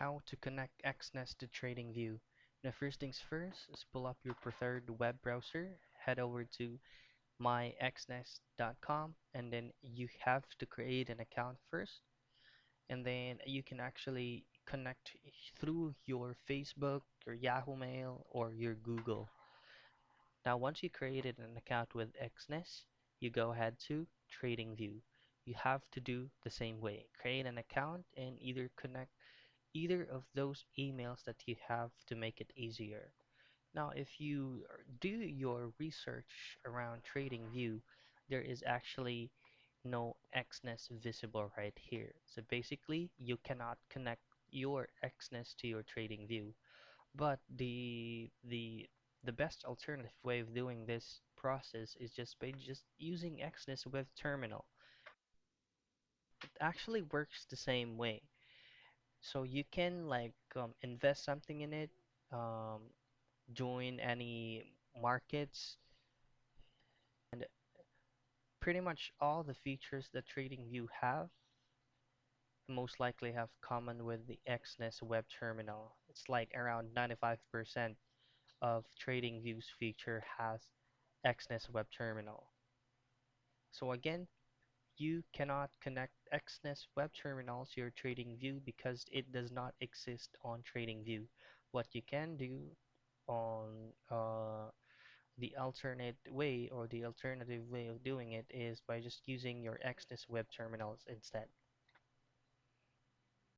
how to connect Exness to TradingView. Now, first things first is pull up your preferred web browser, head over to myexness.com, and then you have to create an account first, and then you can actually connect through your Facebook, your Yahoo Mail, or your Google. Now, once you created an account with Exness, you go ahead to TradingView. You have to do the same way. Create an account and either connect either of those emails that you have to make it easier. Now, if you do your research around TradingView, there is actually no Exness visible right here. So basically, you cannot connect your Exness to your TradingView. But the best alternative way of doing this process is just by just using Exness Web Terminal. It actually works the same way. So you can like invest something in it, um, join any markets, and pretty much all the features that TradingView have most likely have common with the Exness web terminal. It's like around 95% of TradingView's feature has Exness web terminal. So again, you cannot connect Exness web terminal to your TradingView because it does not exist on TradingView. What you can do on the alternate way or the alternative way of doing it is by just using your Exness web terminals instead.